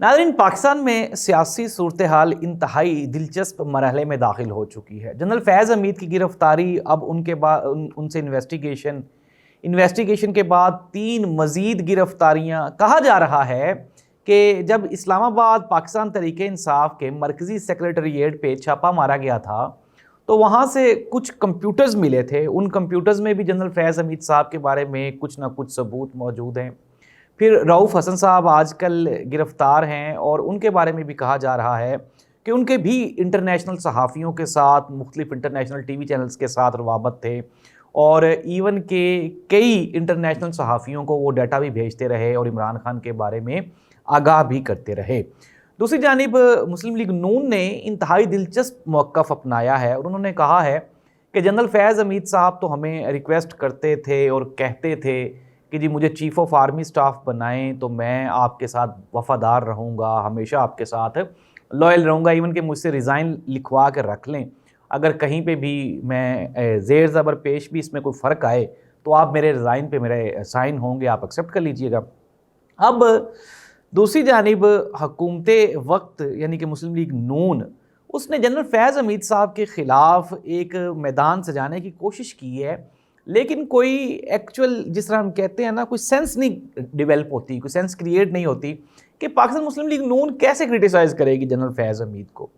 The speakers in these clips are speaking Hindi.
नाज़रीन, पाकिस्तान में सियासी सूरत हाल इंतहाई दिलचस्प मरहले में दाखिल हो चुकी है। जनरल फैज़ हमीद की गिरफ्तारी, अब उनके बाद उनसे इन्वेस्टिगेशन के बाद 3 मज़ीद गिरफ्तारियाँ। कहा जा रहा है कि जब इस्लामाबाद पाकिस्तान तहरीक इंसाफ के मरकज़ी सेक्रेटरीट पे छापा मारा गया था, तो वहाँ से कुछ कंप्यूटर्स मिले थे। उन कंप्यूटर्स में भी जनरल फैज़ हमीद साहब के बारे में कुछ ना कुछ सबूत मौजूद हैं। फिर रऊफ़ हसन साहब आजकल गिरफ़्तार हैं और उनके बारे में भी कहा जा रहा है कि उनके भी इंटरनेशनल सहाफ़ियों के साथ, मुख्तलिफ़ इंटरनेशनल टीवी चैनल्स के साथ रवाबत थे और इवन के कई इंटरनेशनल सहाफ़ियों को वो डाटा भी भेजते रहे और इमरान खान के बारे में आगाह भी करते रहे। दूसरी जानिब मुस्लिम लीग नून ने इंतहाई दिलचस्प मौक़िफ़ अपनाया है और उन्होंने कहा है कि जनरल फैज़ हमीद साहब तो हमें रिक्वेस्ट करते थे और कहते थे कि जी मुझे चीफ़ ऑफ आर्मी स्टाफ बनाएं तो मैं आपके साथ वफ़ादार रहूँगा, हमेशा आपके साथ लॉयल रहूँगा, इवन कि मुझसे रिज़ाइन लिखवा कर रख लें। अगर कहीं पे भी मैं ज़ेर ज़बर पेश भी इसमें कोई फ़र्क आए तो आप मेरे रिज़ाइन पे मेरे साइन होंगे, आप एक्सेप्ट कर लीजिएगा। अब दूसरी जानिब हुकूमत वक्त यानी कि मुस्लिम लीग नून, उसने जनरल फैज़ हमीद साहब के ख़िलाफ़ एक मैदान सजाने की कोशिश की है, लेकिन कोई एक्चुअल, जिस तरह हम कहते हैं ना, कोई सेंस नहीं डेवलप होती, कोई सेंस क्रिएट नहीं होती कि पाकिस्तान मुस्लिम लीग नून कैसे क्रिटिसाइज़ करेगी जनरल फैज़ हमीद को।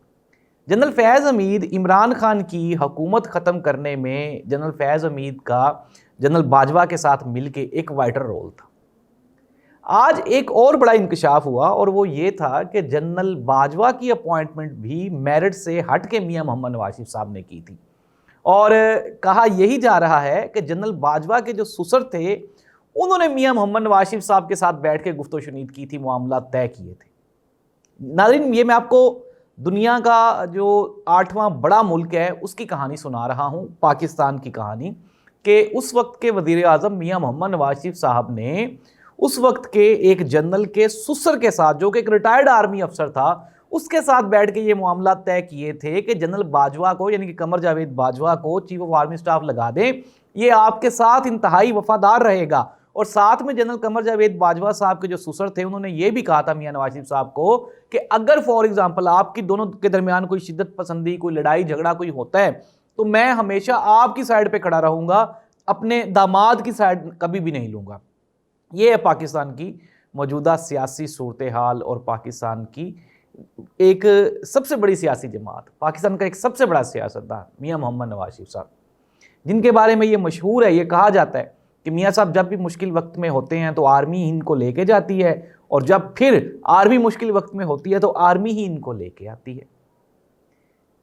जनरल फैज़ हमीद इमरान खान की हुकूमत ख़त्म करने में जनरल फैज़ हमीद का जनरल बाजवा के साथ मिलके एक वाइटर रोल था। आज एक और बड़ा इंकशाफ हुआ और वो ये था कि जनरल बाजवा की अपॉइंटमेंट भी मेरिट से हट के मियाँ मोहम्मद नवाज शरीफ साहब ने की थी और कहा यही जा रहा है कि जनरल बाजवा के जो सुसर थे उन्होंने मियाँ मोहम्मद नवाज शरीफ साहब के साथ बैठ के गुफ्तो शुनीद की थी, मामला तय किए थे। नाज़रीन, ये मैं आपको दुनिया का जो 8वां बड़ा मुल्क है उसकी कहानी सुना रहा हूँ, पाकिस्तान की कहानी, कि उस वक्त के वज़ीर आज़म मियाँ मोहम्मद नवाज शरीफ साहब ने उस वक्त के एक जनरल के सुसर के साथ, जो कि एक रिटायर्ड आर्मी अफसर था, उसके साथ बैठ के ये मामला तय किए थे कि जनरल बाजवा को, यानी कि कमर जावेद बाजवा को चीफ ऑफ आर्मी स्टाफ लगा दें, ये आपके साथ इंतहाई वफादार रहेगा। और साथ में जनरल कमर जावेद बाजवा साहब के जो सुसर थे उन्होंने ये भी कहा था मियां नवाज शरीफ साहब को कि अगर फॉर एग्जाम्पल आपकी दोनों के दरमियान कोई शिद्दत पसंदी, कोई लड़ाई झगड़ा कोई होता है तो मैं हमेशा आपकी साइड पर खड़ा रहूंगा, अपने दामाद की साइड कभी भी नहीं लूंगा। ये है पाकिस्तान की मौजूदा सियासी सूरत हाल और पाकिस्तान की एक सबसे बड़ी सियासी जमात, पाकिस्तान का एक सबसे बड़ा सियासतदान मियाँ मोहम्मद नवाज शरीफ साहब, जिनके बारे में ये मशहूर है, ये कहा जाता है कि मियाँ साहब जब भी मुश्किल वक्त में होते हैं तो आर्मी ही इनको लेके जाती है और जब फिर आर्मी मुश्किल वक्त में होती है तो आर्मी ही इनको लेके आती है।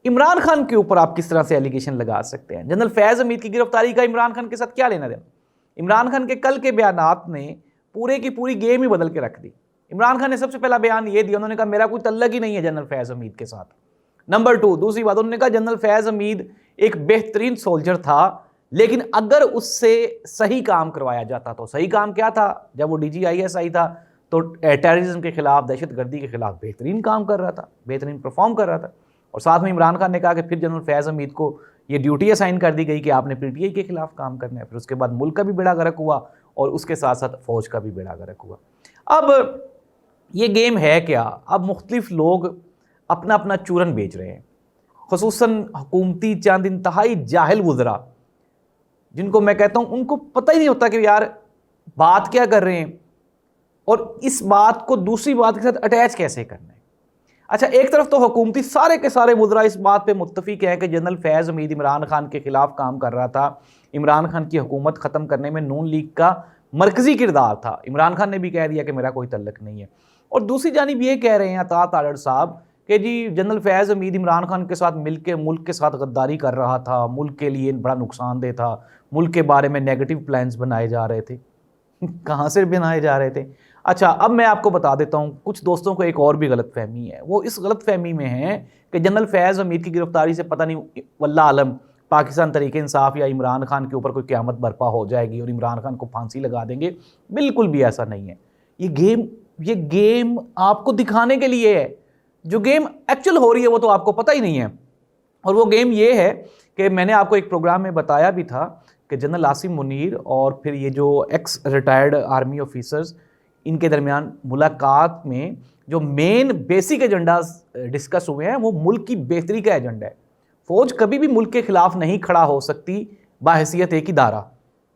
इमरान खान के ऊपर आप किस तरह से एलिगेशन लगा सकते हैं? जनरल फैज़ हमीद की गिरफ्तारी का इमरान खान के साथ क्या लेना देना? इमरान खान के कल के बयानात ने पूरे की पूरी गेम ही बदल के रख दी। इमरान खान ने सबसे पहला बयान ये दिया, उन्होंने कहा मेरा कोई तल्लक ही नहीं है जनरल फैज़ हमीद के साथ। नंबर 2, दूसरी बात, उन्होंने कहा जनरल फैज़ हमीद एक बेहतरीन सोल्जर था, लेकिन अगर उससे सही काम करवाया जाता तो। सही काम क्या था? जब वो DGISI था तो टेररिज्म के खिलाफ, दहशतगर्दी के खिलाफ बेहतरीन काम कर रहा था, बेहतरीन परफॉर्म कर रहा था। और साथ में इमरान खान ने कहा कि फिर जनरल फैज़ हमीद को ये ड्यूटी असाइन कर दी गई कि आपने PTI के खिलाफ काम करना है। फिर उसके बाद मुल्क का भी बेड़ा गर्क हुआ और उसके साथ साथ फौज का भी बेड़ा गर्क हुआ। अब ये गेम है क्या? अब मुख्तलिफ लोग अपना अपना चूरन बेच रहे हैं, खुसूसन हुकूमती चंद इंतहाई जाहिल वुज़रा, जिनको मैं कहता हूँ उनको पता ही नहीं होता कि यार बात क्या कर रहे हैं और इस बात को दूसरी बात के साथ अटैच कैसे करना है। अच्छा, एक तरफ तो हुकूमती सारे के सारे वुज़रा इस बात पे मुत्तफिक है कि जनरल फैज़ हमीद इमरान खान के खिलाफ काम कर रहा था, इमरान खान की हुकूमत ख़त्म करने में नून लीग का मरकज़ी किरदार था। इमरान खान ने भी कह दिया कि मेरा कोई तल्लक नहीं है। और दूसरी जानिब ये कह रहे हैं अता तारड़ साहब कि जी जनरल फैज़ हमीद इमरान खान के साथ मिल के मुल्क के साथ गद्दारी कर रहा था, मुल्क के लिए बड़ा नुकसानदेह था, मुल्क के बारे में नेगेटिव प्लान्स बनाए जा रहे थे। कहाँ से बनाए जा रहे थे? अच्छा, अब मैं आपको बता देता हूँ, कुछ दोस्तों को एक और भी गलतफहमी है। वो इस गलतफहमी में है कि जनरल फैज़ हमीद की गिरफ्तारी से पता नहीं वल्लाह आलम पाकिस्तान तहरीक इंसाफ या इमरान खान के ऊपर कोई क़यामत बर्पा हो जाएगी और इमरान खान को फांसी लगा देंगे। बिल्कुल भी ऐसा नहीं है। ये गेम आपको दिखाने के लिए है। जो गेम एक्चुअल हो रही है वो तो आपको पता ही नहीं है। और वो गेम ये है कि मैंने आपको एक प्रोग्राम में बताया भी था कि जनरल आसिम मुनीर और फिर ये जो एक्स रिटायर्ड आर्मी ऑफिसर्स, इनके दरमियान मुलाकात में जो मेन बेसिक एजेंडा डिस्कस हुए हैं वो मुल्क की बेहतरी का एजेंडा है। फौज कभी भी मुल्क के खिलाफ नहीं खड़ा हो सकती बाहैसियत एक इदारा।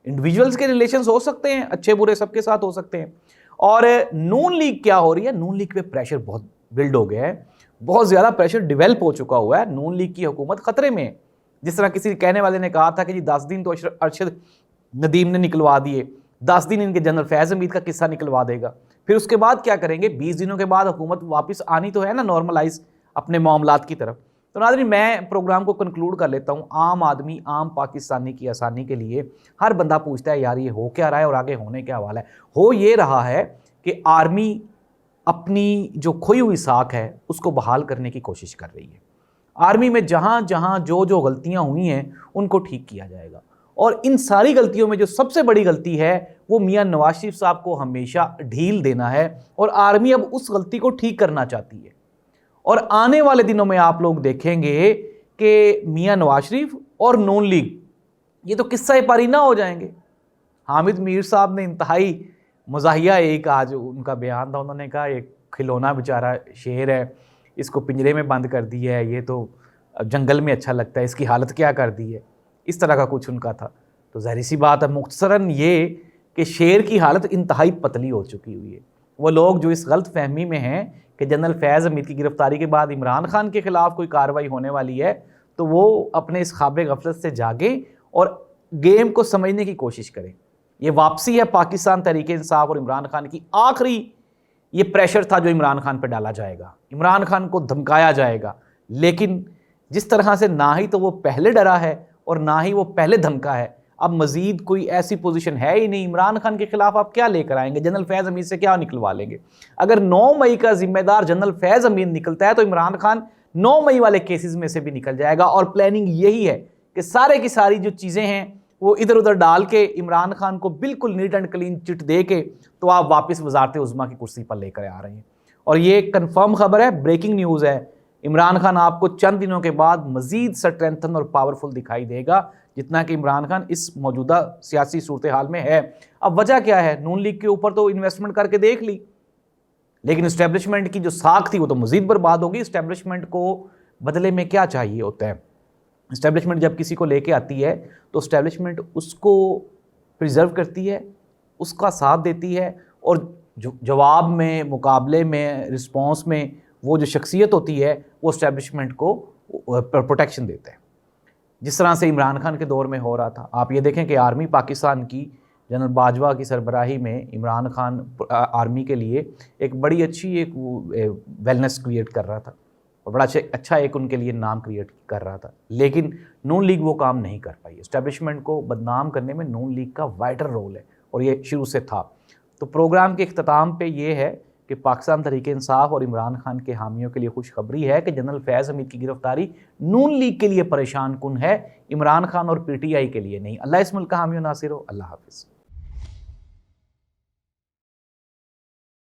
इंडिविजुअल्स के रिलेशंस हो सकते हैं, अच्छे बुरे सबके साथ हो सकते हैं। और नून लीग क्या हो रही है, नून लीग पे प्रेशर बहुत बिल्ड हो गया है, बहुत ज़्यादा प्रेशर डेवलप हो चुका हुआ है। नून लीग की हुकूमत खतरे में है। जिस तरह किसी कहने वाले ने कहा था कि जी 10 दिन तो अरशद नदीम ने निकलवा दिए, 10 दिन इनके जनरल फैज़ हमीद का किस्सा निकलवा देगा, फिर उसके बाद क्या करेंगे? 20 दिनों के बाद हुकूमत वापस आनी तो है ना नॉर्मलाइज अपने मामलात की तरफ। तो नाज़रीन, मैं प्रोग्राम को कंक्लूड कर लेता हूँ। आम आदमी, आम पाकिस्तानी की आसानी के लिए हर बंदा पूछता है यार ये हो क्या रहा है और आगे होने क्या वाला है। हो ये रहा है कि आर्मी अपनी जो खोई हुई साख है उसको बहाल करने की कोशिश कर रही है। आर्मी में जहाँ जहाँ जो जो गलतियाँ हुई हैं उनको ठीक किया जाएगा। और इन सारी गलतियों में जो सबसे बड़ी गलती है वो मियां नवाज शरीफ साहब को हमेशा ढील देना है, और आर्मी अब उस गलती को ठीक करना चाहती है। और आने वाले दिनों में आप लोग देखेंगे कि मियां नवाज शरीफ और नून लीग ये तो किस्सा पारीना हो जाएंगे। हामिद मीर साहब ने इंतहाई मज़ाहिया एक आज उनका बयान था, उन्होंने कहा एक खिलौना बेचारा शेर है, इसको पिंजरे में बंद कर दिया है, ये तो जंगल में अच्छा लगता है, इसकी हालत क्या कर दी है, इस तरह का कुछ उनका था। तो ज़ाहिर सी बात है मुख्तसरन ये कि शेर की हालत इंतहाई पतली हो चुकी हुई है। वो लोग जो इस गलत फहमी में हैं कि जनरल फैज़ हमीद की गिरफ्तारी के बाद इमरान खान के ख़िलाफ़ कोई कार्रवाई होने वाली है, तो वो अपने इस ख्वाब गफलत से जागें और गेम को समझने की कोशिश करें। ये वापसी है पाकिस्तान तहरीक इंसाफ और इमरान खान की। आखिरी ये प्रेशर था जो इमरान खान पर डाला जाएगा, इमरान खान को धमकाया जाएगा, लेकिन जिस तरह से ना ही तो वो पहले डरा है और ना ही वो पहले धमका है, अब मजीद कोई ऐसी पोजीशन है ही नहीं। इमरान खान के खिलाफ आप क्या लेकर आएंगे? जनरल फैज़ हमीद से क्या निकलवा लेंगे? अगर 9 मई का जिम्मेदार जनरल फैज़ हमीद निकलता है तो इमरान खान 9 मई वाले केसेस में से भी निकल जाएगा। और प्लानिंग यही है कि सारे की सारी जो चीज़ें हैं वो इधर उधर डाल के इमरान खान को बिल्कुल नीट एंड क्लीन चिट दे के तो आप वापस वजारत उज़्मा की कुर्सी पर लेकर आ रहे हैं। और ये कंफर्म खबर है, ब्रेकिंग न्यूज़ है। इमरान खान आपको चंद दिनों के बाद मजीद स्ट्रेंथन और पावरफुल दिखाई देगा जितना कि इमरान खान इस मौजूदा सियासी सूरत हाल में है। अब वजह क्या है? नून लीग के ऊपर तो इन्वेस्टमेंट करके देख ली, लेकिन इस्टेब्लिशमेंट की जो साख थी वो तो मजीद बर्बाद होगी। इस्टेब्लिशमेंट को बदले में क्या चाहिए होता है? इस्टेब्लिशमेंट जब किसी को लेके आती है तो इस्टेब्लिशमेंट उसको प्रिजर्व करती है, उसका साथ देती है, और जो जवाब में, मुकाबले में, रिस्पॉन्स में वो जो शख्सियत होती है वो इस्टेब्लिशमेंट को प्रोटेक्शन देता है। जिस तरह से इमरान खान के दौर में हो रहा था। आप ये देखें कि आर्मी पाकिस्तान की जनरल बाजवा की सरबराही में इमरान खान आर्मी के लिए एक बड़ी अच्छी एक वेलनेस क्रिएट कर रहा था और बड़ा अच्छा एक उनके लिए नाम क्रिएट कर रहा था, लेकिन नून लीग वो काम नहीं कर पाई। इस्टेब्लिशमेंट को बदनाम करने में नून लीग का वाइटर रोल है और ये शुरू से था। तो प्रोग्राम के इख्तिताम पे ये है कि पाकिस्तान तहरीक इंसाफ और इमरान खान के हामियों के लिए खुशखबरी है कि जनरल फैज़ हमीद की गिरफ्तारी नून लीग के लिए परेशान कुन है, इमरान खान और PTI के लिए नहीं। अल्लाह इस मुल्क का हामी और नासिर हो। अल्लाह हाफिज़।